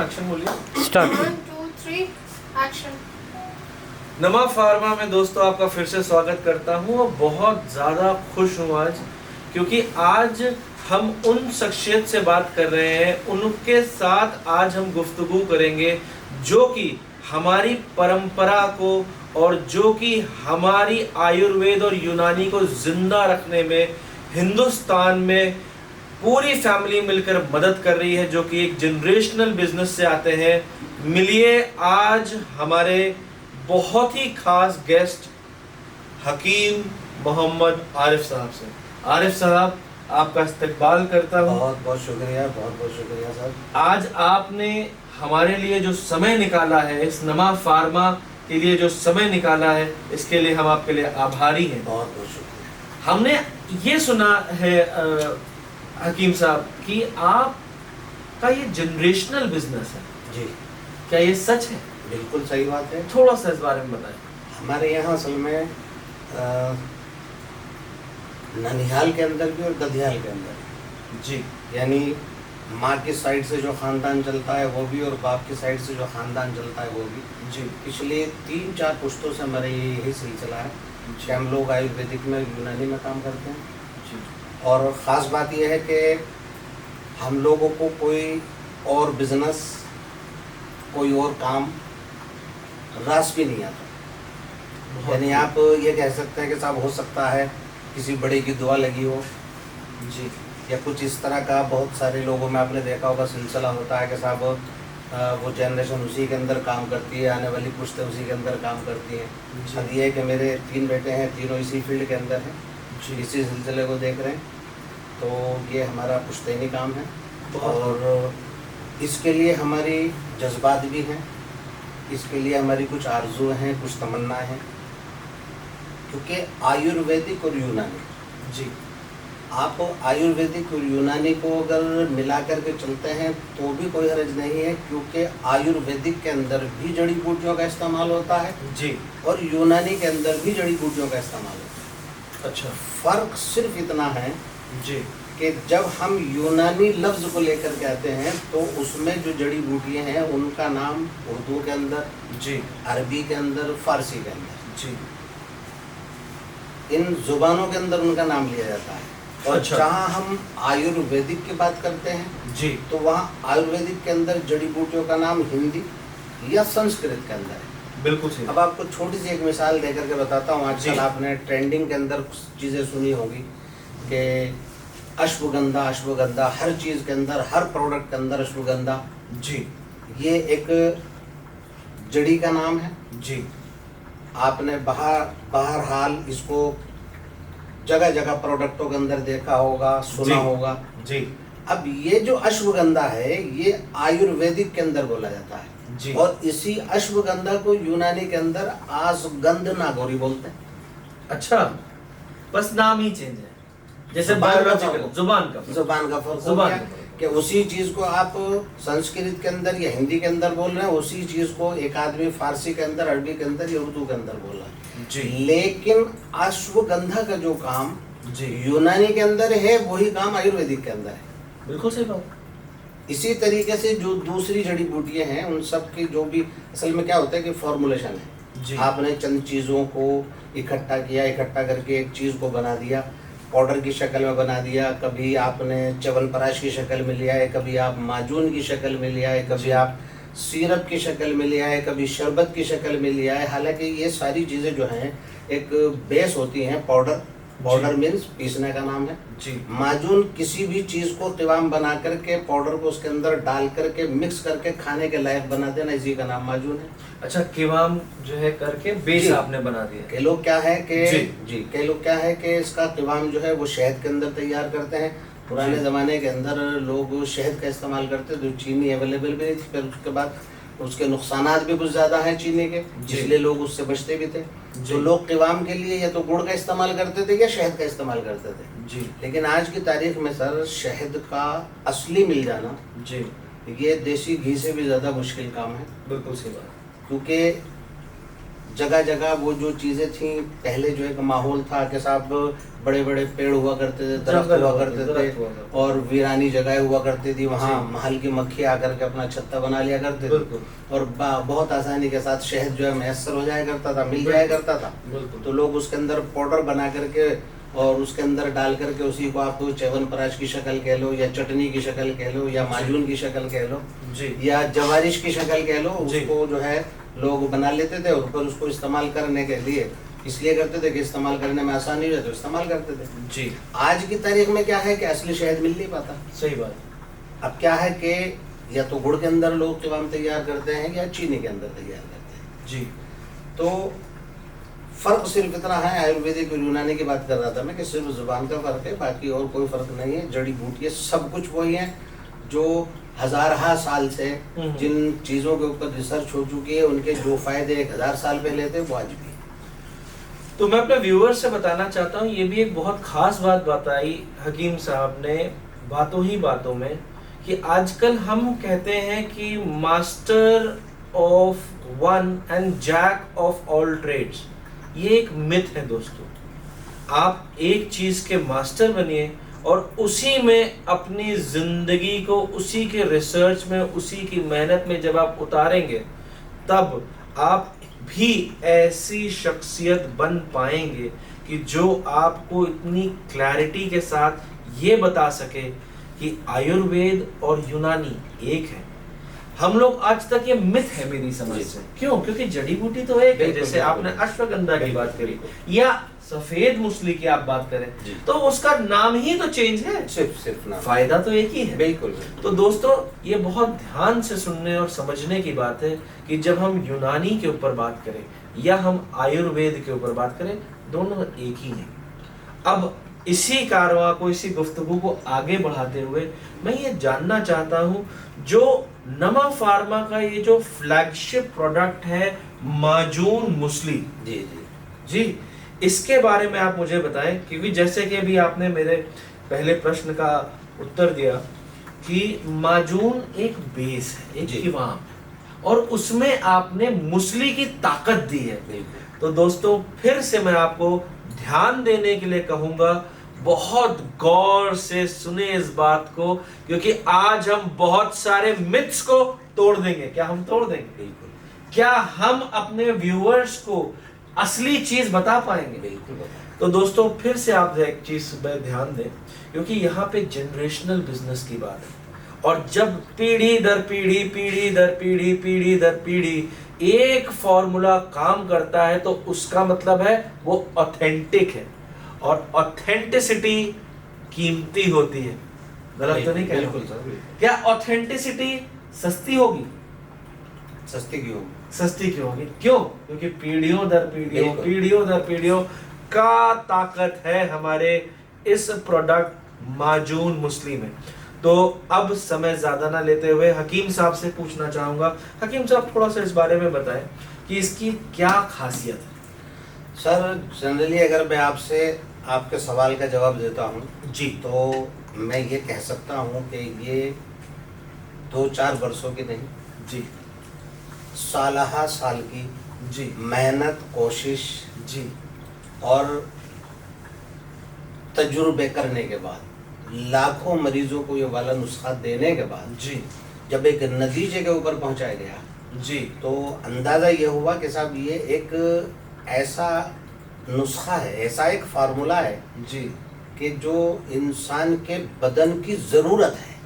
Action बोलिए। Start. 1 2 3 action. नमा pharma में दोस्तों आपका फिर से स्वागत करता हूं और बहुत ज़्यादा खुश हूं आज, क्योंकि आज हम उन शख्सियत से बात कर रहे हैं, उनके साथ आज हम गुफ्तगू करेंगे जो कि हमारी परंपरा को और जो कि हमारी आयुर्वेद और यूनानी को जिंदा रखने में हिंदुस्तान में पूरी फैमिली मिलकर मदद कर रही है, जो कि एक जनरेशनल बिजनेस से आते हैं। मिलिए आज हमारे बहुत ही खास गेस्ट हकीम मोहम्मद आरिफ साहब से। आरिफ साहब, आपका इस्तकबाल करता हूँ। बहुत बहुत शुक्रिया, बहुत बहुत शुक्रिया सर। आज आपने हमारे लिए जो समय निकाला है, इस नमा फार्मा के लिए जो समय निकाला है, इसके लिए हम आपके लिए आभारी हैं। बहुत बहुत शुक्रिया। हमने ये सुना है हकीम साहब कि आपका ये जनरेशनल बिजनेस है, जी क्या ये सच है? बिल्कुल सही बात है। थोड़ा सा इस बारे में बताएं। हमारे यहाँ असल में ननिहाल के अंदर भी और दधियाल के अंदर भी, जी, यानी माँ की साइड से जो ख़ानदान चलता है वो भी और बाप की साइड से जो ख़ानदान चलता है वो भी, जी, पिछले 3-4 पुश्तों से हमारे यही सिलसिला है कि हम लोग आयुर्वेदिक में यूनानी में काम करते हैं। जी, और ख़ास बात यह है कि हम लोगों को कोई और बिजनेस, कोई और काम रास भी नहीं आता। यानी आप ये कह सकते हैं कि साहब हो सकता है किसी बड़े की दुआ लगी हो, जी, या कुछ इस तरह का बहुत सारे लोगों में आपने देखा होगा सिलसिला होता है कि साहब वो जनरेशन उसी के अंदर काम करती है, आने वाली पुश्तें उसी के अंदर काम करती हैं। जी, अब ये है कि मेरे 3 बेटे हैं, तीनों इसी फील्ड के अंदर हैं, जी, इसी सिलसिले को देख रहे हैं। तो ये हमारा पुश्तैनी काम है बहुत और इसके लिए हमारी जज्बात भी हैं, इसके लिए हमारी कुछ आरज़ू हैं, कुछ तमन्ना हैं। क्योंकि आयुर्वेदिक और यूनानी, जी, आप आयुर्वेदिक और यूनानी को अगर मिला करके चलते हैं तो भी कोई हर्ज नहीं है, क्योंकि आयुर्वेदिक के अंदर भी जड़ी बूटियों का इस्तेमाल होता है जी, और यूनानी के अंदर भी जड़ी बूटियों का इस्तेमाल होता है। अच्छा, फ़र्क सिर्फ इतना है जी, कि जब हम यूनानी लफ्ज़ को लेकर के आते हैं तो उसमें जो जड़ी बूटियाँ हैं उनका नाम उर्दू के अंदर, जी, अरबी के अंदर, फ़ारसी के अंदर, जी, इन ज़ुबानों के अंदर उनका नाम लिया जाता है। और अच्छा। जहाँ हम आयुर्वेदिक की बात करते हैं जी, तो वहाँ आयुर्वेदिक के अंदर जड़ी बूटियों का नाम हिंदी या संस्कृत के अंदर है। बिल्कुल सही। अब आपको छोटी सी एक मिसाल देकर के बताता हूँ। जी। आजकल आपने ट्रेंडिंग के अंदर कुछ चीज़ें सुनी होगी कि अश्वगंधा, अश्वगंधा हर चीज़ के अंदर, हर प्रोडक्ट के अंदर अश्वगंधा, जी, ये एक जड़ी का नाम है। जी, आपने बहरहाल इसको जगह जगह प्रोडक्टों के अंदर देखा होगा, सुना जी। होगा। जी, अब ये जो अश्वगंधा है ये आयुर्वेदिक के अंदर बोला जाता है, जी, और इसी अश्वगंधा को यूनानी के अंदर आसगंध नागौरी बोलते हैं। अच्छा, बस नाम ही चेंज है, जैसे जुबान का बायोलॉजिकल फर्क। जुबान का फर्क। जुबान का फर्क हो जुबान गया का फर्क। कि उसी चीज को आप संस्कृत के अंदर या हिंदी के अंदर बोल रहे हैं, उसी चीज को एक आदमी फारसी के अंदर, अरबी के अंदर या उर्दू के अंदर बोल रहा है। जी, लेकिन अश्वगंधा का जो काम जी, यूनानी के अंदर है वही काम आयुर्वेदिक के अंदर है। बिल्कुल सही बात। इसी तरीके से जो दूसरी जड़ी बूटियां हैं उन सब की जो भी असल में क्या होता है कि फॉर्मुलेशन है। जी, आपने चंद चीज़ों को इकट्ठा किया, इकट्ठा करके एक चीज़ को बना दिया, पाउडर की शक्ल में बना दिया। कभी आपने च्यवनप्राश की शक्ल में लिया है, कभी आप माजून की शक्ल में लिया है, कभी आप सिरप की शक्ल में लिया है, कभी शरबत की शक्ल में लिया है। हालांकि ये सारी चीज़ें जो हैं एक बेस होती हैं। पाउडर, पाउडर मीन्स पीसने का नाम है। जी, माजून किसी भी चीज़ को क़िवाम बना करके पाउडर को उसके अंदर डाल करके मिक्स करके खाने के लायक बना देना, इसी का नाम माजून है। अच्छा, कीवाम जो है करके बेस जी। आपने बना दिया। कई लोग क्या है कि जी। कई लोग क्या है कि इसका क़िवाम जो है वो शहद के अंदर तैयार करते हैं। पुराने जी। ज़माने के अंदर लोग शहद का इस्तेमाल करते थे, चीनी अवेलेबल भी नहीं थी। फिर उसके बाद उसके नुकसानात भी कुछ ज़्यादा हैं चीनी के, जी। इसलिए लोग उससे बचते भी थे। जी। तो लोग क़िवाम के लिए या तो गुड़ का इस्तेमाल करते थे या शहद का इस्तेमाल करते थे। जी, लेकिन आज की तारीख में सर शहद का असली मिल जाना जी, ये देसी घी से भी ज़्यादा मुश्किल काम है। बिल्कुल सही बात। क्योंकि जगह जगह वो जो चीज़ें थी, पहले जो एक माहौल था कि साहब बड़े बड़े पेड़ हुआ करते थे, दरख्त जंगल हुआ हुआ करते करते, थे, दरख्त हुआ करते। और वीरानी जगह हुआ करती थी, वहाँ जी। महल की मक्खी आकर के अपना छत्ता बना लिया करते थे, बिल्कुल और बहुत आसानी के साथ शहद जो है मैसर हो जाया करता था, मिल जाया करता था। बिल्कुल। तो लोग उसके अंदर पाउडर बना करके और उसके अंदर डाल करके उसी को आप च्यवनप्राश की शक्ल कह लो, या चटनी की शक्ल कह लो, या माजून की शक्ल कह लो, जी या जवारिश की शक्ल कह लो, जी। उसको जो है लोग बना लेते थे, और फिर उसको इस्तेमाल करने के लिए इसलिए करते थे कि इस्तेमाल करने में आसानी हो जाए, तो इस्तेमाल करते थे। जी आज की तारीख में क्या है कि असली शहद मिल नहीं पाता। सही बात। अब क्या है कि या तो गुड़ के अंदर लोग क़िवाम तैयार करते हैं या चीनी के अंदर तैयार करते हैं। जी तो फ़र्क सिर्फ इतना है, आयुर्वेदिक और यूनानी की बात कर रहा था मैं, कि सिर्फ ज़ुबान का फ़र्क है, बाकी और कोई फ़र्क नहीं है। जड़ी बूटियाँ सब कुछ वही है जो हज़ार साल से जिन चीज़ों के ऊपर रिसर्च हो चुकी है, उनके जो फ़ायदे 1000 साल पहले थे वो आज भी। तो मैं अपने व्यूअर्स से बताना चाहता हूँ, ये भी एक बहुत खास बात बताई हकीम साहब ने बातों ही बातों में, कि आजकल हम कहते हैं कि master of one and jack of all trades, ये एक मिथ है दोस्तों। आप एक चीज के मास्टर बनिए और उसी में अपनी जिंदगी को, उसी के रिसर्च में, उसी की मेहनत में जब आप उतारेंगे, तब आप भी ऐसी शख्सियत बन पाएंगे कि जो आपको इतनी क्लैरिटी के साथ ये बता सके कि आयुर्वेद और यूनानी एक है। हम लोग आज तक ये मिथ है मेरी समझ से, क्यों? क्योंकि जड़ी बूटी तो एक है। जैसे आपने अश्वगंधा की बात करी या सफेद मूसली की आप बात करें, तो उसका नाम ही तो चेंज है, सिर्फ नाम, फायदा तो एक ही है। बिल्कुल। तो दोस्तों ये बहुत ध्यान से सुनने और समझने की बात है कि जब हम यूनानी के ऊपर बात करें या हम आयुर्वेद के ऊपर बात करें, दोनों एक ही हैं। अब इसी कारवां को, इसी गुफ्तगू को आगे बढ़ाते हुए मैं ये जानना चाहता हूं, जो नमा फार्मा का ये जो फ्लैगशिप प्रोडक्ट है माजून मुस्ली, जी जी जी, इसके बारे में आप मुझे बताएं। क्योंकि जैसे कि अभी आपने मेरे पहले प्रश्न का उत्तर दिया कि माजून एक बेस है, एक क़िवाम, और उसमें आपने मुस्ली की ताकत दी है। तो दोस्तों फिर से मैं आपको ध्यान देने के लिए कहूंगा, बहुत गौर से सुने इस बात को, क्योंकि आज हम बहुत सारे मिथ्स को तोड़ देंगे। क्या हम तोड़ देंगे? बिल्कुल। क्या हम अपने व्यूअर्स को असली चीज बता पाएंगे? बिल्कुल। तो दोस्तों फिर से आप एक चीज पर ध्यान दें, क्योंकि यहाँ पे जनरेशनल बिजनेस की बात है, और जब पीढ़ी दर पीढ़ी, पीढ़ी दर पीढ़ी, पीढ़ी दर पीढ़ी एक फॉर्मूला काम करता है, तो उसका मतलब है वो ऑथेंटिक है, और ऑथेंटिसिटी कीमती होती है। गलत तो नहीं कह रहा? बिल्कुल सर। क्या ऑथेंटिसिटी सस्ती होगी? सस्ती क्यों? सस्ती क्यों होगी? क्यों? क्योंकि पीढ़ियों दर पीढ़ियों, बिल्कुल। पीढ़ियों दर पीढ़ियों का ताकत है हमारे इस प्रोडक्ट माजून मुस्ली में। तो अब समय ज्यादा ना लेते हुए हकीम साहब से पूछना चाहूंगा, हकीम साहब थोड़ा सा इस बारे में बताएं कि इसकी क्या खासियत है? सर जनरली अगर मैं आपसे आपके सवाल का जवाब देता हूँ जी, तो मैं ये कह सकता हूँ कि ये 2-4 वर्षों की नहीं जी, सालहा साल की जी, मेहनत, कोशिश जी, और तजुर्बे करने के बाद, लाखों मरीजों को ये वाला नुस्खा देने के बाद, जी, जब एक नतीजे के ऊपर पहुंचाया गया, जी, तो अंदाज़ा ये हुआ कि साहब ये एक ऐसा नुस्खा है, ऐसा एक फार्मूला है जी, कि जो इंसान के बदन की ज़रूरत है।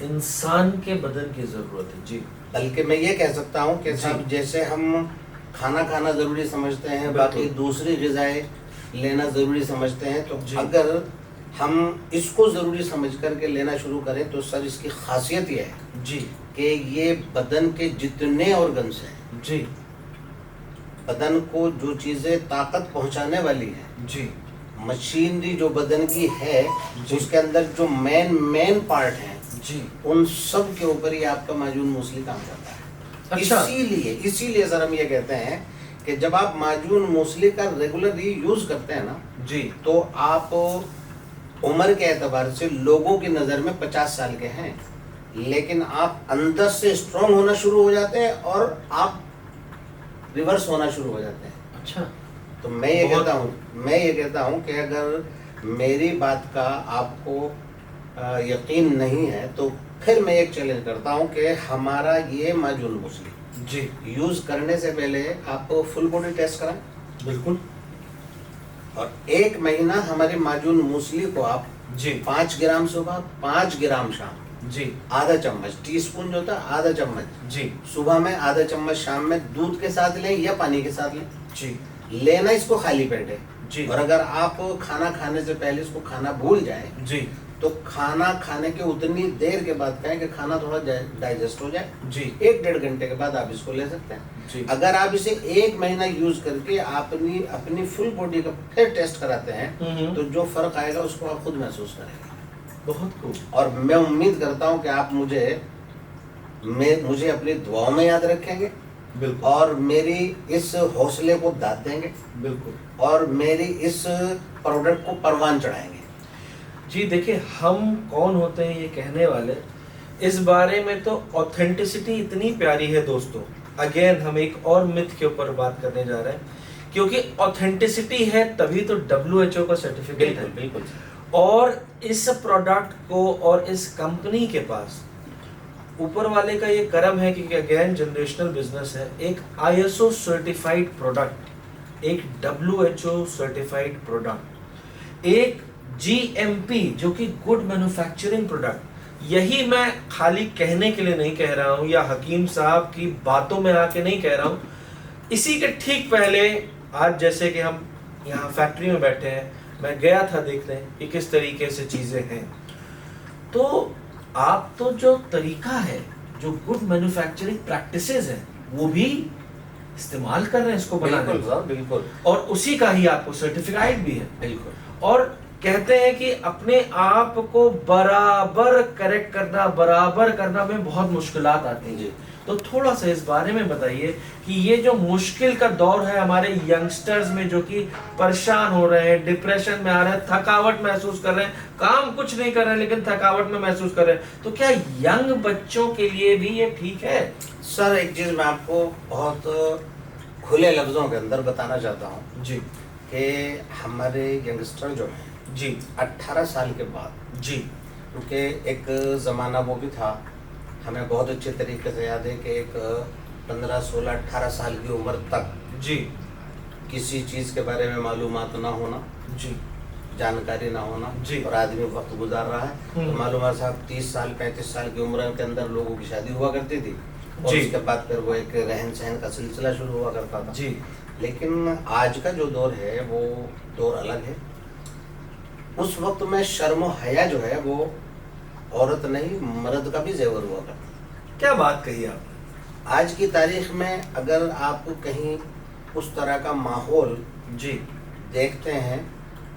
इंसान के बदन की जरूरत है। जी, बल्कि मैं ये कह सकता हूँ कि साहब जैसे हम खाना खाना ज़रूरी समझते हैं, बाकी दूसरी ग़िज़ाएँ लेना ज़रूरी समझते हैं, तो अगर हम इसको ज़रूरी समझ करके लेना शुरू करें तो सर इसकी खासियत ये है जी, कि ये बदन के जितने ऑर्गन्स हैं, जी, बदन को जो चीज़ें ताकत पहुंचाने वाली है, जी, मशीनरी जो बदन की है, उसके अंदर जो मेन पार्ट हैं, जी, उन सब के ऊपर ही आपका माजून मूसली काम करता है। अच्छा। इसीलिए सर हम ये कहते हैं कि जब आप माजून मूसली का रेगुलरली यूज़ करते हैं ना, जी, तो आप उम्र के एतबार से लोगों की नज़र में 50 साल के हैं, लेकिन आप अंदर से स्ट्रांग होना शुरू हो जाते हैं और आप रिवर्स होना शुरू हो जाते हैं। अच्छा। तो मैं ये कहता हूँ कि अगर मेरी बात का आपको यकीन नहीं है तो फिर मैं एक चैलेंज करता हूँ कि हमारा ये माजून मूसली जी यूज करने से पहले आप फुल बॉडी टेस्ट कराएं, बिल्कुल। और 1 महीना हमारी माजून मूसली को आप जी 5 ग्राम सुबह 5 ग्राम शाम, जी आधा चम्मच, टीस्पून जो होता है आधा चम्मच जी सुबह में, आधा चम्मच शाम में दूध के साथ लें या पानी के साथ लें। जी लेना इसको खाली पेट है जी। और अगर आप खाना खाने से पहले इसको खाना भूल जाए जी तो खाना खाने के उतनी देर के बाद कहें कि खाना थोड़ा डाइजेस्ट हो जाए, जी 1-1.5 घंटे के बाद आप इसको ले सकते हैं। जी। अगर आप इसे 1 महीना यूज करके अपनी फुल बॉडी का फिर टेस्ट कराते हैं तो जो फर्क आएगा उसको आप खुद महसूस करेंगे। बहुत खूब। और मैं उम्मीद करता हूं कि आप मुझे अपनी दुआओं में याद रखेंगे बिल्कुल और मेरी इस हौसले को दाद देंगे बिल्कुल। और मेरी इस प्रोडक्ट को परवान चढ़ाएंगे। जी देखिए, हम कौन होते हैं ये कहने वाले, इस बारे में तो ऑथेंटिसिटी इतनी प्यारी है दोस्तों। अगेन हम एक और मिथ के ऊपर बात करने जा रहे हैं, क्योंकि ऑथेंटिसिटी है तभी तो WHO का सर्टिफिकेट है। बिल्कुल। और इस प्रोडक्ट को और इस कंपनी के पास ऊपर वाले का ये करम है, क्योंकि अगेन जनरेशनल बिजनेस है। एक ISO सर्टिफाइड प्रोडक्ट, एक WHO सर्टिफाइड प्रोडक्ट, एक GMP जो कि गुड मैन्युफैक्चरिंग प्रोडक्ट। यही मैं खाली कहने के लिए नहीं कह रहा हूँ या हकीम साहब की बातों में आके नहीं कह रहा हूँ। इसी के ठीक पहले आज जैसे कि हम यहाँ फैक्ट्री में बैठे हैं, मैं गया था देखने कि किस तरीके से चीज़ें हैं। तो आप तो जो तरीका है, जो गुड मैन्युफैक्चरिंग प्रैक्टिसेस हैं, वो भी इस्तेमाल कर रहे हैं इसको बनाने में। बिल्कुल। और उसी का ही आपको सर्टिफिकेट भी है। बिल्कुल। और कहते हैं कि अपने आप को बराबर करेक्ट करना, बराबर करना में बहुत मुश्किलात आती हैं। तो थोड़ा सा इस बारे में बताइए कि ये जो मुश्किल का दौर है हमारे यंगस्टर्स में, जो कि परेशान हो रहे हैं, डिप्रेशन में आ रहे हैं, थकावट महसूस कर रहे हैं, काम कुछ नहीं कर रहे हैं लेकिन थकावट में महसूस कर रहे हैं, तो क्या यंग बच्चों के लिए भी ये ठीक है? सर एक चीज मैं आपको बहुत खुले लफ्जों के अंदर बताना चाहता हूँ जी कि हमारे यंगस्टर जो हैं जी 18 साल के बाद, जी, क्योंकि एक ज़माना वो भी था, हमें बहुत अच्छे तरीके से याद है कि एक 15, 16, 18 साल की उम्र तक जी किसी चीज़ के बारे में मालूमात ना होना, जी, जानकारी ना होना जी। और आदमी वक्त गुजार रहा है। तो मालूम है साहब 30 साल 35 साल की उम्र के अंदर लोगों की शादी हुआ करती थी और जी। उसके बाद फिर वो एक रहन सहन का सिलसिला शुरू हुआ करता था। जी। लेकिन आज का जो दौर है वो दौर अलग है। उस वक्त में शर्म हया जो है वो औरत नहीं मर्द का भी जेवर हुआ करता। क्या बात कही आप। आज की तारीख में अगर आप कहीं उस तरह का माहौल जी देखते हैं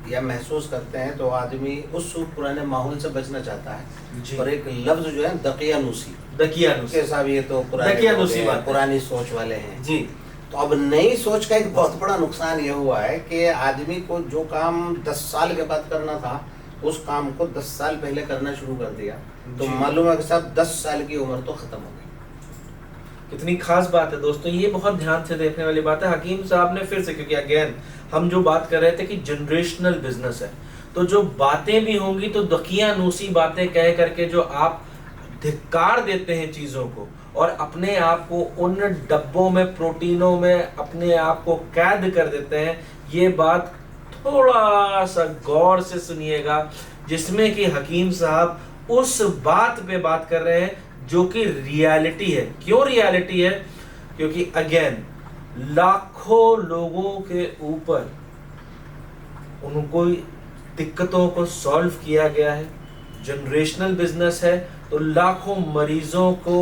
या महसूस करते हैं तो आदमी उस पुराने माहौल से बचना चाहता है। जी। और एक लफ्ज जो है दकियानूसी, दकियानूसी के साहब ये तो दकियानूसी बात है। पुरानी सोच वाले हैं जी। तो अब नई सोच का एक बहुत बड़ा नुकसान ये हुआ है कि आदमी को जो काम 10 साल के बाद करना था उस काम को 10 साल पहले करना शुरू कर दिया। तो जी। मालूम है कि साहब 10 साल की उम्र तो खत्म हो गई। कितनी खास बात है दोस्तों, ये बहुत ध्यान से देखने वाली बात है। हकीम साहब ने फिर से, क्योंकि अगेन हम जो बात कर रहे थे कि जनरेशनल बिजनेस है, तो जो बातें भी होंगी तो दकियानूसी बातें कह करके जो आप धिक्कार देते हैं चीज़ों को और अपने आप को उन डब्बों में, प्रोटीनों में अपने आप को कैद कर देते हैं, ये बात थोड़ा सा गौर से सुनिएगा, जिसमें कि हकीम साहब उस बात पे बात कर रहे हैं जो कि रियलिटी है। क्यों रियलिटी है? क्योंकि अगेन लाखों लोगों के ऊपर उनको दिक्कतों को सॉल्व किया गया है। जनरेशनल बिजनेस है तो लाखों मरीजों को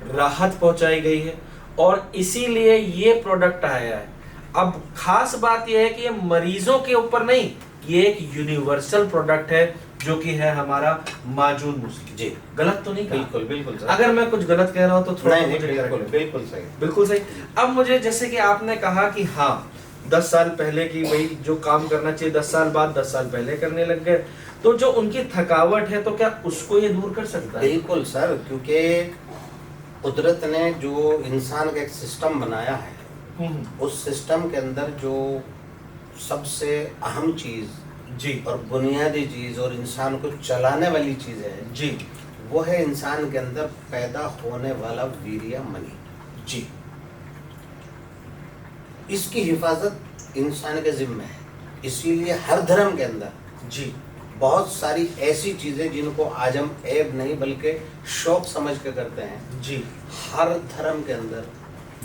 राहत पहुंचाई गई है और इसीलिए ये प्रोडक्ट आया है। अब खास बात यह है कि ये मरीजों के ऊपर नहीं, ये एक यूनिवर्सल प्रोडक्ट है जो कि है हमारा माजून मूसली। जी, गलत तो नहीं कहा? बिल्कुल बिल्कुल सर। अगर मैं कुछ गलत कह रहा हूं तो थोड़ा नहीं, मुझे बिल्कुल correct बिल्कुल सही। बिल्कुल सही। अब मुझे जैसे कि आपने कहा कि हाँ 10 साल पहले की भाई जो काम करना चाहिए 10 साल बाद 10 साल पहले करने लग गए, तो जो उनकी थकावट है तो क्या उसको ये दूर कर सकता है? बिल्कुल सर, क्योंकि कुदरत ने जो इंसान का एक सिस्टम बनाया है उस सिस्टम के अंदर जो सबसे अहम चीज जी और बुनियादी चीज और इंसान को चलाने वाली चीज है, जी वो है इंसान के अंदर पैदा होने वाला वीर्य मणि। जी इसकी हिफाजत इंसान के जिम्मे है। इसीलिए हर धर्म के अंदर जी बहुत सारी ऐसी चीजें जिनको आज हम ऐब नहीं बल्कि शौक समझ के करते हैं, जी हर धर्म के अंदर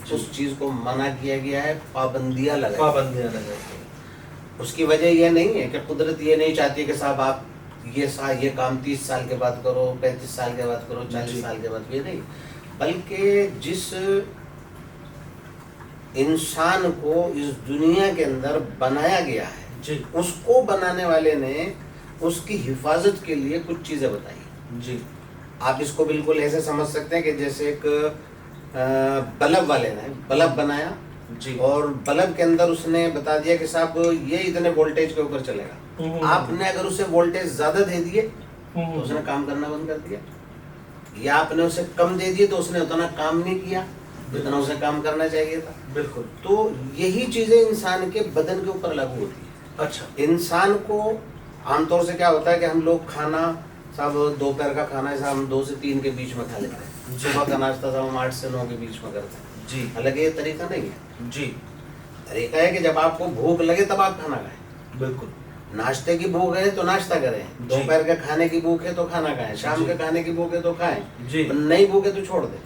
जी। उस चीज को मना किया गया है, पाबंदियां लगाई। पाबंदियां लगाई गई। उसकी वजह यह नहीं है कि कुदरत ये नहीं चाहती कि साहब आप ये काम 30 साल के बाद करो, 35 साल के बाद करो, 40 जी। साल के बाद, ये नहीं, बल्कि जिस इंसान को इस दुनिया के अंदर बनाया गया है, जी उसको बनाने वाले ने उसकी हिफाजत के लिए कुछ चीजें बताई। जी आप इसको बिल्कुल ऐसे समझ सकते हैं कि जैसे एक बल्ब वाले ने बल्ब बनाया जी। और बल्ब के अंदर उसने बता दिया कि साहब ये इतने वोल्टेज के ऊपर चलेगा। आपने अगर उसे वोल्टेज ज्यादा दे दिए तो उसने काम करना बंद कर दिया, या आपने उसे कम दे दिए तो उसने उतना काम नहीं किया जितना उसे काम करना चाहिए था। बिल्कुल। तो यही चीजें इंसान के बदन के ऊपर लागू होती है। अच्छा। इंसान को आमतौर से क्या होता है कि हम लोग खाना सब दोपहर का खाना है साहब हम 2 से 3 के बीच में खा लेते हैं, सुबह का नाश्ता साहब हम 8 से 9 के बीच में करते हैं। जी हालांकि ये तरीका नहीं है। जी तरीका है कि जब आपको भूख लगे तब आप खाना खाएं। बिल्कुल। नाश्ते की भूख है तो नाश्ता करें, जी। दोपहर के खाने की भूख है तो खाना खाएं, शाम जी। के खाने की भूख है तो खाएं, जी नहीं भूख है तो छोड़ दें।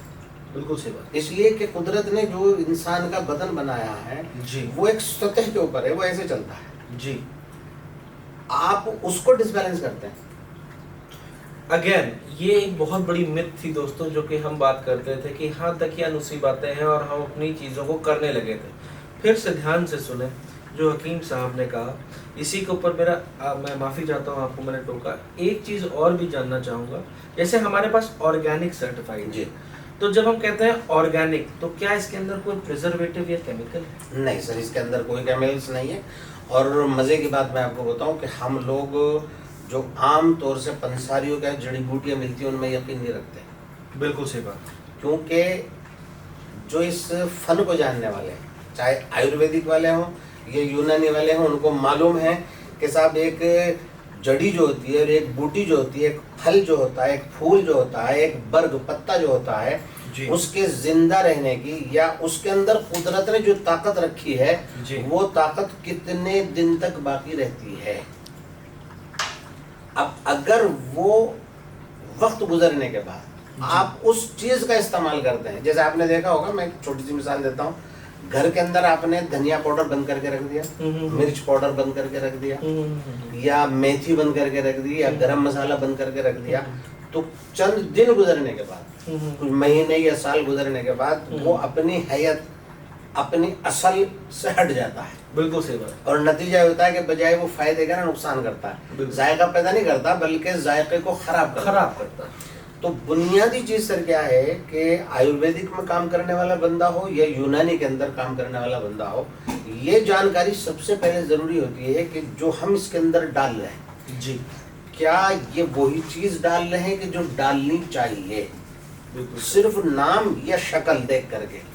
बिल्कुल सही बात। इसलिए कि कुदरत ने जो इंसान का बदन बनाया है जी वो एक सतह के ऊपर है, वो ऐसे चलता है। जी। आप उसको डिसबैलेंस करते हैं। अगेन ये एक बहुत बड़ी मिथ थी दोस्तों, जो कि हम बात करते थे कि हाँ दकियानुसी बातें हैं और हम अपनी चीज़ों को करने लगे थे। फिर से ध्यान से सुने जो हकीम साहब ने कहा। इसी के ऊपर मैं माफ़ी चाहता हूँ, आपको मैंने टोका। एक चीज़ और भी जानना चाहूँगा, जैसे हमारे पास ऑर्गेनिक सर्टिफाइड जी। तो जब हम कहते हैं ऑर्गेनिक तो क्या इसके अंदर कोई प्रिजर्वेटिव या केमिकल है? नहीं सर, इसके अंदर कोई केमिकल्स नहीं है। और मज़े की बात मैं आपको बताऊं कि हम लोग जो आम तौर से पंसारियों का जड़ी बूटियाँ मिलती हैं उनमें यकीन नहीं रखते। बिल्कुल सही बात। क्योंकि जो इस फन को जानने वाले हैं, चाहे आयुर्वेदिक वाले हों या यूनानी वाले हों, उनको मालूम है कि साहब एक जड़ी जो होती है और एक बूटी जो होती है, एक फल जो होता है, एक फूल जो होता है, एक बर्ग पत्ता जो होता है, जी। उसके जिंदा रहने की या उसके अंदर कुदरत ने जो ताकत रखी है जी। वो ताकत कितने दिन तक बाकी रहती है। अब अगर वो वक्त गुजरने के बाद आप उस चीज का इस्तेमाल करते हैं, जैसे आपने देखा होगा, मैं एक छोटी सी मिसाल देता हूँ, घर के अंदर आपने धनिया पाउडर बंद करके रख दिया, मिर्च पाउडर बंद करके रख दिया, या मेथी बंद करके रख दी, या गरम मसाला बंद करके रख दिया, तो चंद दिन गुजरने के बाद, कुछ महीने या साल गुजरने के बाद वो अपनी हैयत, अपनी असल से हट जाता है। बिल्कुल सही बात। और नतीजा होता है कि बजाय वो फायदे का ना नुकसान करता है, बिल्कुल। जायका पैदा नहीं करता बल्कि जायके को खराब करता है। तो बुनियादी चीज सर क्या है कि आयुर्वेदिक में काम करने वाला बंदा हो या यूनानी के अंदर काम करने वाला बंदा हो, ये जानकारी सबसे पहले जरूरी होती है कि जो हम इसके अंदर डाल रहे हैं, जी, क्या ये वही चीज डाल रहे हैं कि जो डालनी चाहिए। बिल्कुल सिर्फ नाम या शक्ल देख करके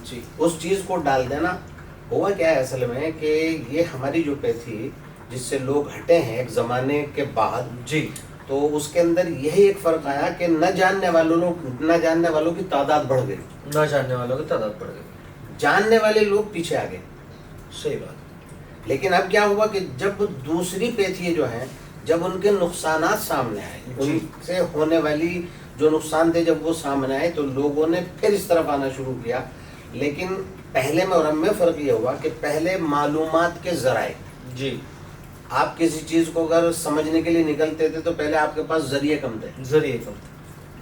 जी, उस चीज को डाल देना। हुआ क्या है असल में कि ये हमारी जो पैथी जिससे लोग हटे हैं एक जमाने के बाद, जी, तो उसके अंदर यही एक फर्क आया कि न जानने वालों की तादाद बढ़ गई, ना जानने वालों की तादाद बढ़ गई। जानने वाले लोग पीछे आ गए। सही बात। लेकिन अब क्या हुआ कि जब दूसरी पैथी जो हैं, जब उनके नुकसानात सामने आए, जी। उनसे होने वाली जो नुकसान थे जब वो सामने आए, तो लोगों ने फिर इस तरफ आना शुरू किया। लेकिन पहले में और अब में फर्क ये हुआ कि पहले मालूमात के जराए, जी, आप किसी चीज को अगर समझने के लिए निकलते थे तो पहले आपके पास जरिए कम थे, जरिए कम।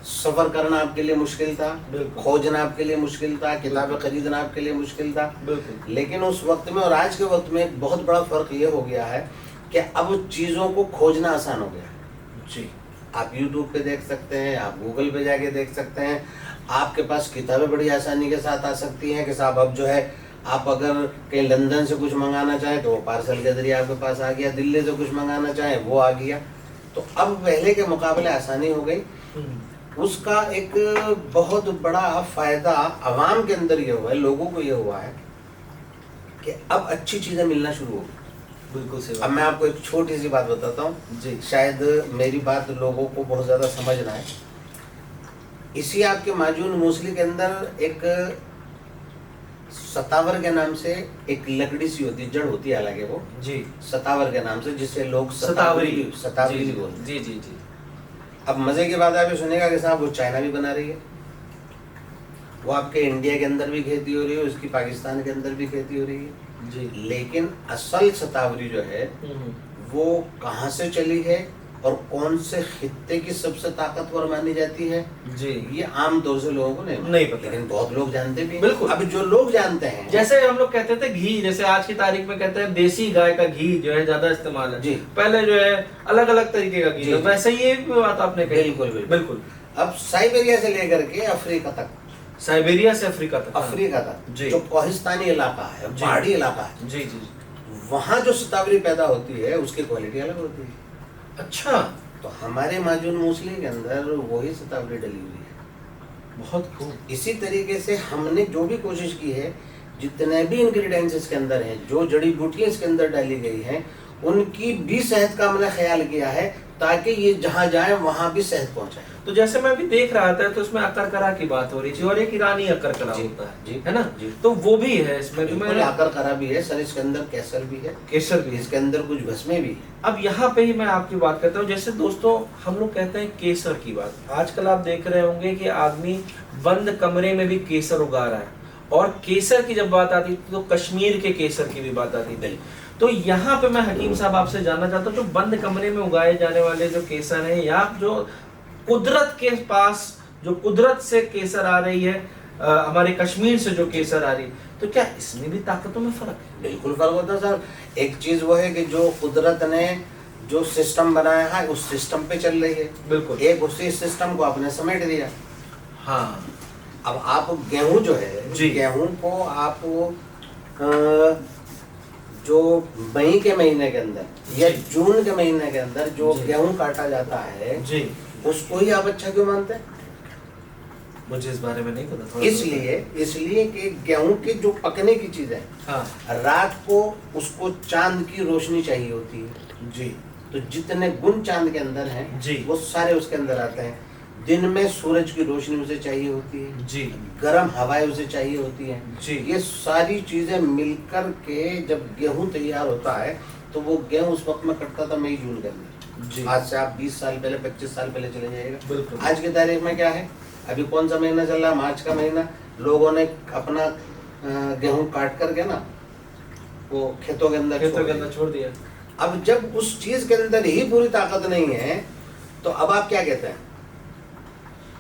सफर करना आपके लिए मुश्किल था, बिल्कुल। खोजना आपके लिए मुश्किल था, किताबें खरीदना आपके लिए मुश्किल था। बिल्कुल। लेकिन उस वक्त में और आज के वक्त में एक बहुत बड़ा फर्क ये हो गया है कि अब चीजों को खोजना आसान हो गया। जी, आप YouTube पे देख सकते हैं, आप Google पे जाके देख सकते हैं, आपके पास किताबें बड़ी आसानी के साथ आ सकती हैं कि साहब अब जो है आप अगर कहीं लंदन से कुछ मंगाना चाहें तो वो पार्सल के जरिए आपके पास आ गया, दिल्ली से कुछ मंगाना चाहें वो आ गया। तो अब पहले के मुकाबले आसानी हो गई। उसका एक बहुत बड़ा फायदा आवाम के अंदर ये हुआ है, लोगों को ये हुआ है कि अब अच्छी चीजें मिलना शुरू हो गई। बिल्कुल सही अब बात। मैं आपको एक छोटी सी बात बताता हूँ, जी शायद मेरी बात लोगों को बहुत ज्यादा समझ ना आए। इसी आपके माजून मूसली के अंदर एक सतावर के नाम से एक लकड़ी सी होती है, जड़ होती है हालांकि वो जी सतावर के नाम से, जिसे लोग सतावरी सतावरी जी भी बोलते हैं। जी जी जी। अब मजे की बात आप ये सुनेगा कि साहब वो चाइना भी बना रही है, वो आपके इंडिया के अंदर भी खेती हो रही है, उसकी पाकिस्तान के अंदर भी खेती हो रही है। जी लेकिन असल सतावरी जो है वो कहाँ से चली है और कौन से खित्ते की सबसे ताकतवर मानी जाती है, जी ये आम तौर से लोगों को नहीं पता। लेकिन बहुत लोग जानते भी हैं। बिल्कुल। अब जो लोग जानते हैं, जैसे हम लोग कहते थे घी, जैसे आज की तारीख में कहते हैं देसी गाय का घी जो है ज्यादा इस्तेमाल है। जी। पहले जो है अलग अलग तरीके का घी जी, है, जी। वैसे ही एक भी बात आपने कही। बिल्कुल, बिल्कुल। बिल्कुल। अब साइबेरिया से लेकर के अफ्रीका तक, साइबेरिया से अफ्रीका तक। अफ्रीका तक जी। जो कोहिस्तानी इलाका है, जी। पहाड़ी इलाका है, जी जी। वहाँ जो सतावरी पैदा होती है उसकी क्वालिटी अलग होती है। अच्छा, तो हमारे माजून मूसली के अंदर वही सतावरी डली हुई है। बहुत खूब। इसी तरीके से हमने जो भी कोशिश की है, जितने भी इंग्रेडिएंट्स इसके अंदर हैं, जो जड़ी बूटियां इसके अंदर डाली गई हैं, उनकी भी सेहत का हमने ख्याल किया है ताकि ये जहाँ जाए वहाँ भी सेहत पहुँचाए। तो जैसे मैं भी देख रहा था तो इसमें अकरकरा की बात हो रही थी और एक ईरानी अकरकरा जी, होता है, जी, है ना? जी। तो वो भी है इसमें। तो बिल्कुल मैं आकर खरा भी है सर, इसके अंदर केसर भी है, केसर भी है। इसके अंदर कुछ भस्में भी है। अब यहाँ पे ही मैं आपकी बात करता हूँ, जैसे दोस्तों हम लोग कहते हैं केसर की बात, आजकल आप देख रहे होंगे कि आदमी बंद कमरे में भी केसर उगा रहा है, और केसर की जब बात आती थी तो कश्मीर के केसर की भी बात आती थी। तो यहाँ पे मैं हकीम साहब आपसे जानना चाहता हूँ, जो बंद कमरे में उगाए जाने वाले जो केसर है, या जो कुदरत के पास जो कुदरत से केसर आ रही है, हमारे कश्मीर से जो केसर आ रही है, तो क्या इसमें भी ताकतों में फर्क है? बिल्कुल फर्क होता है सर। एक चीज वो है कि जो कुदरत ने जो सिस्टम बनाया है उस सिस्टम पे चल रही है, बिल्कुल। एक उसी सिस्टम को आपने समेट दिया। हाँ। अब आप गेहूं जो है, जी। गेहूं को आप जो मई के महीने के अंदर या जी। जून के महीने के अंदर जो जी। गेहूं काटा जाता है, जी, उसको ही आप अच्छा क्यों मानते हैं? मुझे इस बारे में नहीं पता, थोड़ा इसलिए कि गेहूं की जो पकने की चीज है, हाँ रात को उसको चांद की रोशनी चाहिए होती है। जी तो जितने गुण चांद के अंदर हैं जी। वो सारे उसके अंदर आते हैं। दिन में सूरज की रोशनी उसे चाहिए होती है, जी गर्म हवाएं उसे चाहिए होती हैं। जी। ये सारी चीजें मिलकर के जब गेहूं तैयार होता है तो वो गेहूं उस वक्त में कटता था मई जून के अंदर। जी। आज से आप 20 साल पहले 25 साल पहले चले जाइएगा, बिल्कुल। आज की तारीख में क्या है, अभी कौन सा महीना चल रहा है, मार्च का महीना। लोगों ने अपना गेहूं काट करके ना वो खेतों के अंदर खेतों के अंदर छोड़ दिया। अब जब उस चीज के अंदर ही पूरी ताकत नहीं है तो अब आप क्या कहते हैं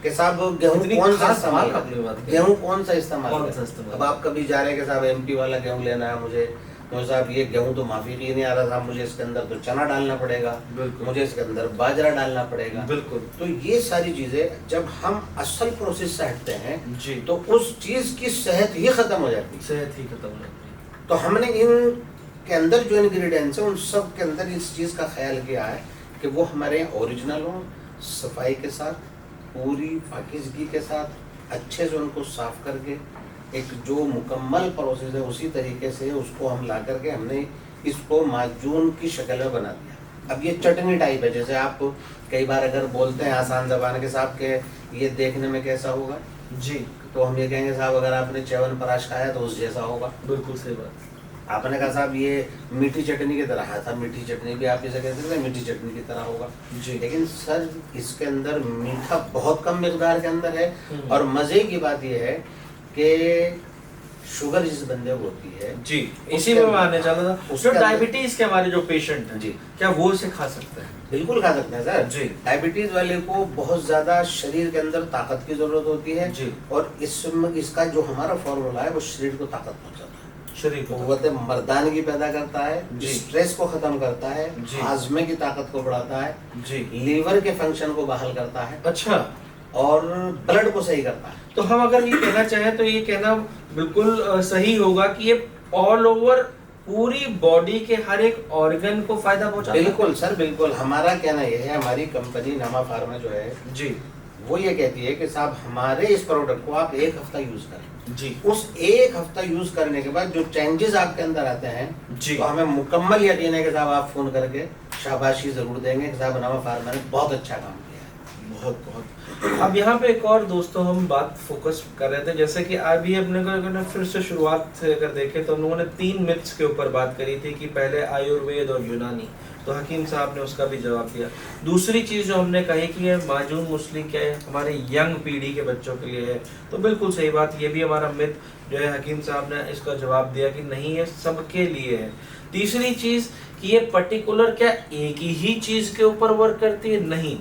कि साहब गेहूं इतनी कौन सा खास इस्तेमाल बात आपने बात करें? की। गेहूं कौन सा इस्तेमाल कौन करें? सा इस्तेमाल? अब आप कभी जा रहे हैं कि साहब एमपी वाला गेहूं लेना है मुझे साहब ये गेहूं तो माफी ही नहीं आ रहा साहब, मुझे इसके अंदर तो चना डालना पड़ेगा, बिल्कुल। मुझे इसके अंदर बाजरा डालना पड़ेगा। बिल्कुल। तो ये सारी चीजें जब हम असल प्रोसेस से हटते हैं जी। तो उस चीज की सेहत ही खत्म हो जाती है। सेहत ही खत्म हो जाती है। तो हमने इन के अंदर जो इंग्रेडिएंट्स हैं उन सब के अंदर इस चीज़ का ख्याल किया है कि वो हमारे यहाँ ओरिजिनल हो, सफाई के साथ, पूरी पाकीज़गी के साथ, अच्छे से उनको साफ करके एक जो मुकम्मल प्रोसेस है उसी तरीके से उसको हम ला करके हमने इसको माजून की शक्ल में बना दिया। अब ये चटनी टाइप है, जैसे आप कई बार अगर बोलते हैं आसान ज़बान के साहब के ये देखने में कैसा होगा जी। तो हम ये कहेंगे साहब अगर आपने च्यवनप्राश खाया तो उस जैसा होगा। बिल्कुल सही बात। आपने कहा साहब ये मीठी चटनी की तरह है, था मीठी चटनी भी आप इसे कहते थे मीठी चटनी की तरह होगा जी। लेकिन सर इसके अंदर मीठा बहुत कम मिकदार के अंदर है। और मजे की बात यह है कि शुगर जिस बंदे को होती है जी, इसी में मैं आने चाह रहा था। उसके जो अंदर- डायबिटीज के हमारे जो पेशेंट हैं जी। क्या वो इसे खा सकते हैं? बिल्कुल खा सकते हैं सर जी। डायबिटीज वाले को बहुत ज्यादा शरीर के अंदर ताकत की जरूरत होती है जी। और इसमें इसका जो हमारा फॉर्मूला है वो शरीर को ताकत पहुंचाता है, शरीर को कुव्वत मर्दानगी पैदा करता है, जी। स्ट्रेस को खत्म करता है, जी। हाजमे की ताकत को बढ़ाता है, जी। लीवर के फंक्शन को बहाल करता है अच्छा, और ब्लड को सही करता है। तो हम अगर ये कहना चाहें तो ये कहना बिल्कुल सही होगा कि ये ऑल ओवर पूरी बॉडी के हर एक ऑर्गन को फायदा पहुंचाता है। बिल्कुल सर बिल्कुल। हमारा कहना यह है, हमारी कंपनी नमा फार्मा जो है जी। वो ये कहती है कि साहब हमारे इस प्रोडक्ट को आप 1 हफ्ता यूज करें। जी उस 1 हफ्ता यूज करने के बाद जो चेंजेस आपके अंदर आते हैं जी तो हमें मुकम्मल यकीन है कि साहब आप फोन करके शाबाशी जरूर देंगे कि साहब नवा फार्मा ने बहुत अच्छा काम किया है। बहुत बहुत। अब यहाँ पे एक और दोस्तों हम बात फोकस कर रहे थे, जैसे कि अभी अपने को अगर फिर से शुरुआत से अगर देखें तो हम लोगों ने 3 मिथ्स के ऊपर बात करी थी कि पहले आयुर्वेद और यूनानी, तो हकीम साहब ने उसका भी जवाब दिया। दूसरी चीज़ जो हमने कही कि ये माजून मुस्लिम क्या है, हमारे यंग पीढ़ी के बच्चों के लिए है, तो बिल्कुल सही बात, ये भी हमारा मिथ जो है हकीम साहब ने इसका जवाब दिया कि नहीं ये सबके लिए है। तीसरी चीज़ कि ये पर्टिकुलर क्या एक ही चीज़ के ऊपर वर्क करती है, नहीं,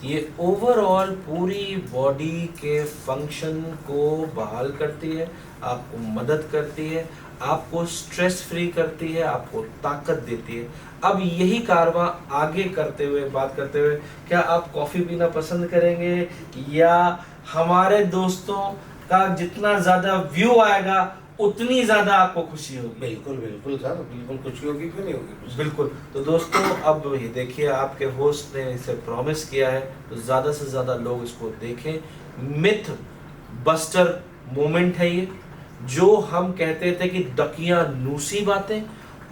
ये ओवरऑल पूरी बॉडी के फंक्शन को बहाल करती है, आपको मदद करती है, आपको स्ट्रेस फ्री करती है, आपको ताकत देती है। अब यही कारवां आगे करते हुए बात करते हुए, क्या आप कॉफ़ी पीना पसंद करेंगे या हमारे दोस्तों का जितना ज़्यादा व्यू आएगा उतनी ज़्यादा आपको खुशी होगी? बिल्कुल बिल्कुल सर, बिल्कुल खुशी होगी, क्यों नहीं होगी। बिल्कुल। तो दोस्तों अब ये देखिए आपके होस्ट ने इसे प्रॉमिस किया है, तो ज़्यादा से ज़्यादा लोग इसको देखें। मिथ बस्टर मोमेंट है ये, जो हम कहते थे कि दकियानूसी बातें,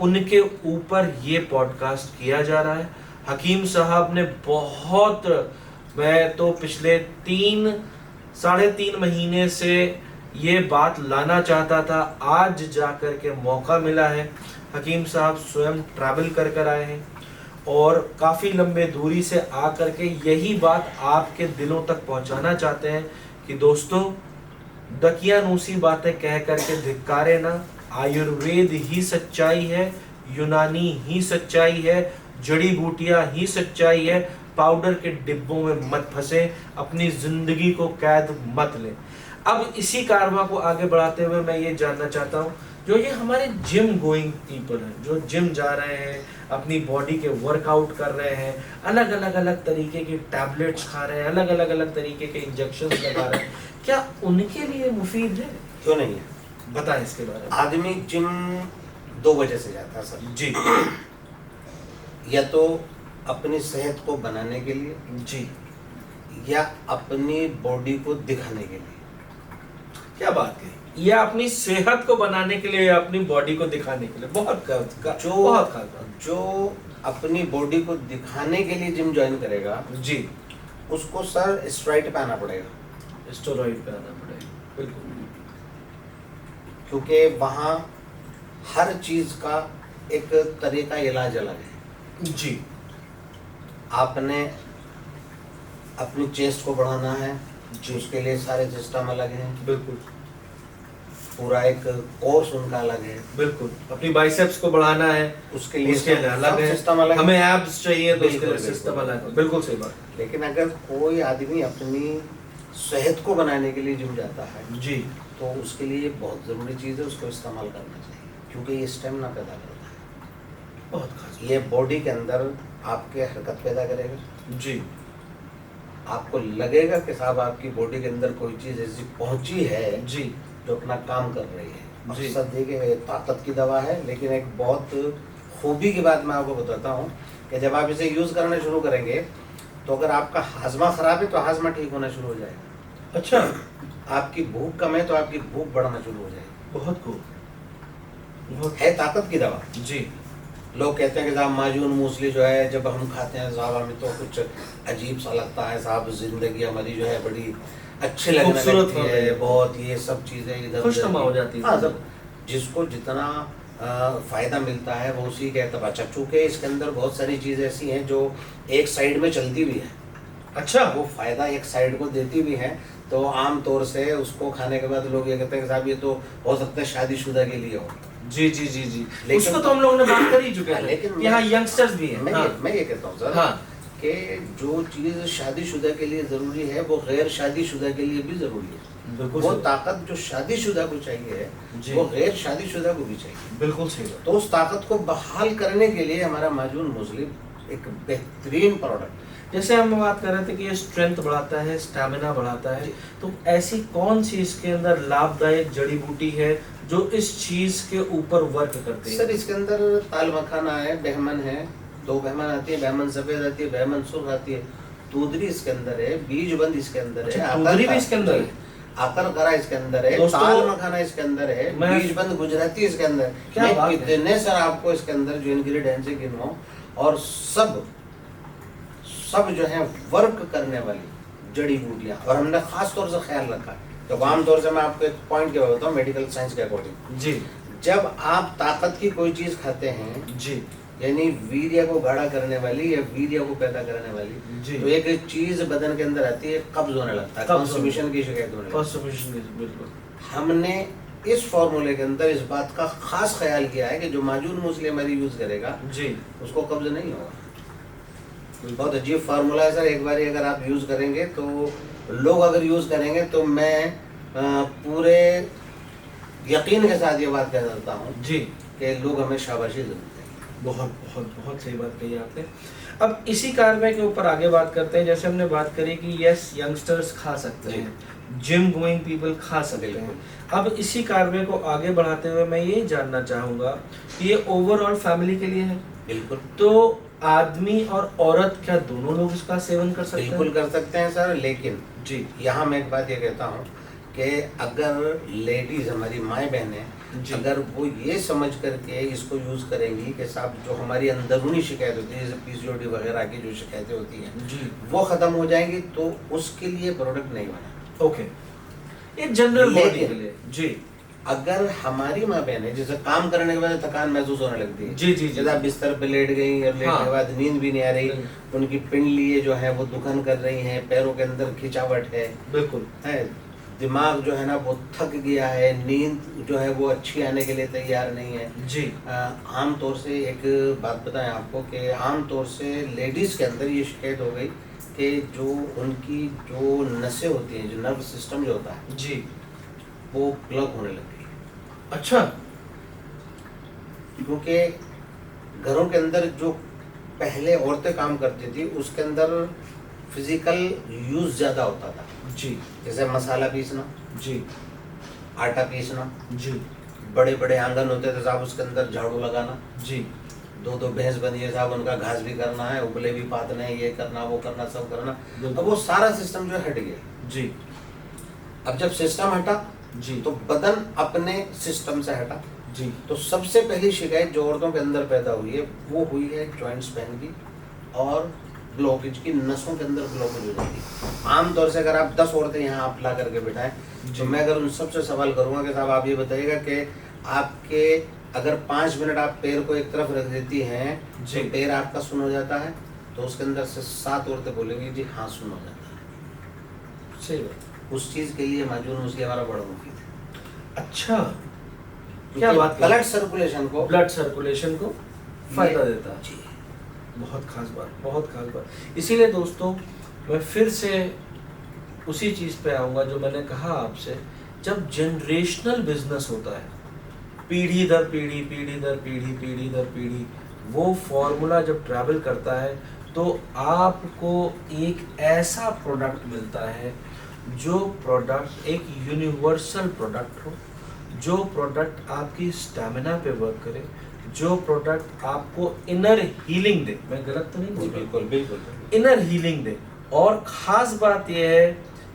उनके ऊपर ये पॉडकास्ट किया जा रहा है। हकीम साहब ने बहुत, मैं तो पिछले 3-3.5 महीने से ये बात लाना चाहता था, आज जाकर के मौका मिला है। हकीम साहब स्वयं ट्रैवल कर कर आए हैं और काफ़ी लंबे दूरी से आकर के यही बात आपके दिलों तक पहुंचाना चाहते हैं कि दोस्तों दकियानूसी बातें कह करके धिक्कारे ना, आयुर्वेद ही सच्चाई है, यूनानी ही सच्चाई है, जड़ी बूटियां ही सच्चाई है। पाउडर के डिब्बों में मत फंसे, अपनी जिंदगी को कैद मत लें। अब इसी कारवां को आगे बढ़ाते हुए मैं ये जानना चाहता हूँ, जो ये हमारे जिम गोइंग पीपल हैं, जो जिम जा रहे हैं, अपनी बॉडी के वर्कआउट कर रहे हैं, अलग तरीके की टैबलेट्स खा रहे हैं, अलग तरीके के इंजेक्शंस लगा रहे हैं, क्या उनके लिए मुफीद है? क्यों नहीं है, बताएं इसके बारे में। आदमी जिम 2 वजह से जाता है सर जी या तो अपनी सेहत को बनाने के लिए जी, या अपनी बॉडी को दिखाने के लिए। क्या बात है, या अपनी सेहत को बनाने के लिए या अपनी बॉडी को दिखाने के लिए। बहुत बहुत खास बात। जो अपनी बॉडी को दिखाने के लिए जिम ज्वाइन करेगा जी, उसको सर स्ट्राइट पे आना पड़ेगा, स्टेरॉइड पे आना पड़ेगा, बिल्कुल, क्योंकि वहाँ हर चीज का एक तरीका इलाज अलग है। जी, आपने अपनी चेस्ट को बढ़ाना है जी, उसके लिए सारे सिस्टम अलग हैं, बिल्कुल पूरा एक कोर्स उनका अलग है। बिल्कुल, अपनी बाइसेप्स को बढ़ाना है उसके लिए उसके लिए अलग है, सिस्टम अलग है। हमें एब्स चाहिए तो उसके बिल्कुल, लिए सिस्टम बिल्कुल। अलग है, बिल्कुल सही बात। लेकिन अगर कोई आदमी अपनी सेहत को बनाने के लिए जिम जाता है जी, तो उसके लिए बहुत ज़रूरी चीज़ है, उसको इस्तेमाल करना चाहिए, क्योंकि ये स्टेमिना पैदा करता है। बहुत खास। ये बॉडी के अंदर आपके हरकत पैदा करेगा, जी आपको लगेगा कि साहब आपकी बॉडी के अंदर कोई चीज़ ऐसी पहुंची है जी जो अपना काम कर रही है। जी। अक्सर देखिए ये ताकत की दवा है, लेकिन एक बहुत खूबी की बात मैं आपको बताता हूँ कि जब आप इसे यूज़ करना शुरू करेंगे तो अगर आपका हाजमा ख़राब है तो हाजमा ठीक होना शुरू हो जाएगा। अच्छा, आपकी भूख कम है तो आपकी भूख बढ़ना शुरू हो जाएगी। बहुत खूब, बहुत है ताकत की दवा। जी, लोग कहते हैं कि साहब माजून मूसली जो है जब हम खाते हैं साहब हमें तो कुछ अजीब सा लगता है साहब, जिंदगी हमारी जो है बड़ी अच्छी लगने खूबसूरत लगती हो है, गई है। बहुत ये सब चीज़ें इधर खुशनुमा हो जाती है। हाँ, सब जिसको जितना फ़ायदा मिलता है वो उसी के एतबार। चूँकि इसके अंदर बहुत सारी चीज़ें ऐसी हैं जो एक साइड में चलती भी है, अच्छा, वो फ़ायदा एक साइड को देती भी है, तो आम तौर से उसको खाने के बाद लोग ये कहते हैं कि साहब ये तो हो सकता है शादीशुदा के लिए हो। जी जी जी जी, लेकिन- उसको तो हम लोगों ने बात कर ही चुके हाँ, हैं, लेकिन यहाँ मैं- यंगस्टर्स भी हैं। हाँ, मैं ये कहता हूँ सर हाँ, कि जो चीज़ शादीशुदा के लिए ज़रूरी है वो गैर शादीशुदा के लिए भी ज़रूरी है। बिल्कुल वो सही, ताकत जो शादीशुदा को चाहिए जी। वो गैर शादीशुदा को भी चाहिए। बिल्कुल सही बात। तो उस ताकत को बहाल करने के लिए हमारा माजून मुस्लिम एक बेहतरीन प्रोडक्ट। जैसे हम बात कर रहे थे कि ये स्ट्रेंथ बढ़ाता है, स्टैमिना बढ़ाता है, तो ऐसी कौन सी इसके अंदर लाभदायक जड़ी बूटी है जो इस चीज के ऊपर वर्क करती है? सर इसके अंदर ताल मखाना है, बहमन है, 2 बहमन आती है, बहमन सफ़ेद आती है, बहमन सुर्ख आती है। दूधरी इसके अंदर है, बीजबंद इसके अंदर है, अच्छा, दूधरी भी इसके अंदर है? आकरकरा इसके अंदर है, दोस्तों, ताल मखाना इसके अंदर है, बीजबंद गुजराती इसके अंदर। क्या बात है? कितने सर आपको इसके अंदर जो इंग्रेडिएंट्स है गिनवाऊं, और सब जो है वर्क करने वाली जड़ी बूटियां, और हमने खास तौर से ख्याल रखा है। तो आमतौर से मैं आपको एक पॉइंट क्या बताता हूँ मेडिकल साइंस के अकॉर्डिंग जी जब आप ताकत की कोई चीज खाते हैं, जी यानी वीर्य को गाढ़ा करने वाली या वीर्य को पैदा करने वाली, जी तो एक चीज बदन के अंदर आती है, कब्ज होने लगता है, कॉन्स्टिपेशन की शिकायत होने लगती कॉन्स्टिपेशन बिल्कुल। है। हमने इस फॉर्मूले के अंदर इस बात का खास ख्याल किया है कि जो माजून मूसली हमारी यूज करेगा जी उसको कब्ज नहीं होगा। बहुत अजीब फार्मूला है सर, एक बार अगर आप यूज करेंगे तो लोग अगर यूज करेंगे तो मैं पूरे यकीन के साथ ये बात कह सकता हूँ जी कि लोग हमें शाबाशी जरूर देंगे। बहुत बहुत बहुत सही बात कही आपने। अब इसी कार्रवाई के ऊपर आगे बात करते हैं। जैसे हमने बात करी कि यस यंगस्टर्स खा सकते जी। हैं, जिम गोइंग पीपल खा सकते हैं। बिल्कुल। अब इसी कार्रवाई को आगे बढ़ाते हुए मैं ये जानना चाहूँगा कि ये ओवरऑल फैमिली के लिए है, बिल्कुल तो आदमी और औरत क्या दोनों लोग इसका सेवन कर सकते बिल्कुल हैं? कर सकते हैं सर, लेकिन जी यहाँ मैं एक बात ये कहता हूँ कि अगर लेडीज हमारी माएँ बहनें जी। अगर वो ये समझ करके इसको यूज करेंगी कि साहब जो हमारी अंदरूनी शिकायत होती है जैसे पीसीओडी वगैरह की जो शिकायतें होती हैं जी वो खत्म हो जाएंगी, तो उसके लिए प्रोडक्ट नहीं बना। ओके, ये जनरल बॉडी लेकिन- के लिए। जी अगर हमारी माँ बहन है जैसे काम करने के बाद थकान महसूस होने लगती है, जी जी जी जैसे आप बिस्तर पे लेट गई और लेटने हाँ। के बाद नींद भी नहीं आ रही, उनकी पिंडली जो है वो दुखन कर रही है, पैरों के अंदर खिंचावट बिल्कुल है, दिमाग जो है ना वो थक गया है, नींद जो है वो अच्छी आने के लिए तैयार नहीं है। जी आम तौर से एक बात बताएं आपको कि आम तौर से लेडीज के अंदर ये शिकायत हो गई कि जो उनकी जो नसें होती हैं, जो नर्व सिस्टम जो होता है जी। वो प्लग होने लग गई, अच्छा क्योंकि घरों के अंदर जो पहले औरतें काम करती थी उसके अंदर फिजिकल यूज ज्यादा होता था, जी जैसे मसाला पीसना, जी आटा पीसना, जी बड़े बड़े आंगन होते थे साहब उसके अंदर झाड़ू लगाना, जी दो दो भैंस बनी है साहब उनका घास भी करना है, उबले भी पातने हैं, ये करना वो करना सब करना। बिल्कुल। अब वो सारा सिस्टम जो है हट गया। जी अब जब सिस्टम हटा जी तो बदन अपने सिस्टम से हटा, जी तो सबसे पहली शिकायत जो औरतों के अंदर पैदा हुई है वो हुई है जॉइंट्स पेन की और ब्लॉकेज की, नसों के अंदर ब्लॉकेज हो जाती है। आमतौर से अगर आप 10 औरतें यहाँ आप ला करके बिठाएं जी। तो मैं अगर उन सबसे सवाल करूंगा कि साहब आप ये बताइएगा कि आपके अगर 5 मिनट आप पैर को एक तरफ रख देती हैं जी। तो पैर आपका सुन हो जाता है, तो उसके अंदर से 7 औरतें बोलेंगी जी हाँ सुन हो जाता है। सही बात। उस चीज के लिए माजून उसलिए हमारा बड़ा मुफीद है। अच्छा, क्या बात ब्लड सर्कुलेशन को ब्लड सर्कुलेशन को फायदा देता है। जी बहुत खास बात, बहुत खास बात। इसीलिए दोस्तों मैं फिर से उसी चीज़ पे आऊँगा जो मैंने कहा आपसे, जब जनरेशनल बिजनेस होता है, पीढ़ी दर पीढ़ी, पीढ़ी दर पीढ़ी, पीढ़ी दर पीढ़ी, वो फॉर्मूला जब ट्रैवल करता है तो आपको एक ऐसा प्रोडक्ट मिलता है जो प्रोडक्ट एक यूनिवर्सल प्रोडक्ट हो, जो प्रोडक्ट आपकी स्टैमिना पे वर्क करे, जो प्रोडक्ट आपको इनर हीलिंग दे। मैं गलत तो नहीं बोल रहा? बिल्कुल बिल्कुल इनर हीलिंग दे। और ख़ास बात यह है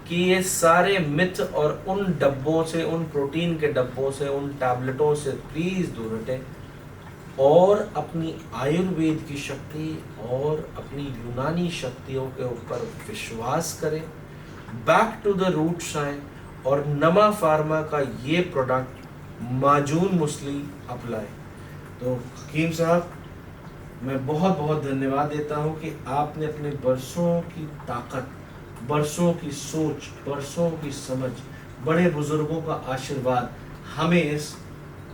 कि ये सारे मिथ और उन डब्बों से, उन प्रोटीन के डब्बों से, उन टैबलेटों से प्लीज़ दूर हटें और अपनी आयुर्वेद की शक्ति और अपनी यूनानी शक्तियों के ऊपर विश्वास करें, बैक टू द रूट्स आएँ और नमा फार्मा का ये प्रोडक्ट माजून मुस्ली अप्लाई। तो हकीम साहब, मैं बहुत बहुत धन्यवाद देता हूं कि आपने अपने बरसों की ताकत, बरसों की सोच, बरसों की समझ, बड़े बुजुर्गों का आशीर्वाद हमें इस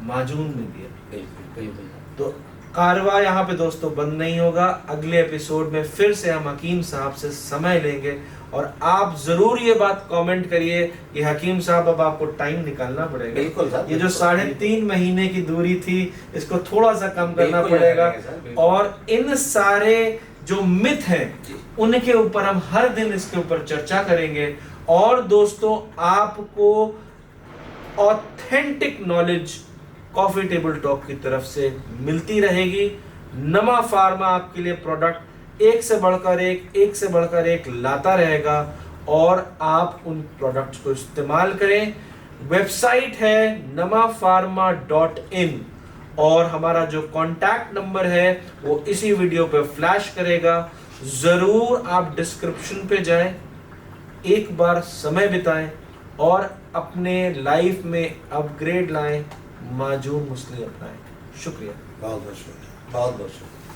माजून में दिया। बिल्कुल बिल्कुल। तो कारवा यहाँ पे दोस्तों बंद नहीं होगा। अगले एपिसोड में फिर से हम हकीम साहब से समय लेंगे और आप जरूर ये बात कमेंट करिए कि हकीम साहब अब आपको टाइम निकालना पड़ेगा। बिल्कुल सर, ये जो बिल्कुल। 3.5 महीने की दूरी थी इसको थोड़ा सा कम करना बिल्कुल पड़ेगा करेंगे सर, बिल्कुल। और इन सारे जो मिथ हैं जी। उनके ऊपर हम हर दिन इसके ऊपर चर्चा करेंगे। और दोस्तों आपको authentic knowledge coffee table talk की तरफ से मिलती रहेगी। नमा फार्मा आपके लिए प्रोडक्ट एक से बढ़कर एक लाता रहेगा और आप उन प्रोडक्ट्स को इस्तेमाल करें। वेबसाइट है namapharma.in और हमारा जो कॉन्टैक्ट नंबर है वो इसी वीडियो पे फ्लैश करेगा। जरूर आप डिस्क्रिप्शन पे जाएं, एक बार समय बिताएं और अपने लाइफ में अपग्रेड लाएं, माजून मुस्लिम अपनाएं। शुक्रिया। बहुत बहुत शुक्रिया, बहुत बहुत शुक्रिया।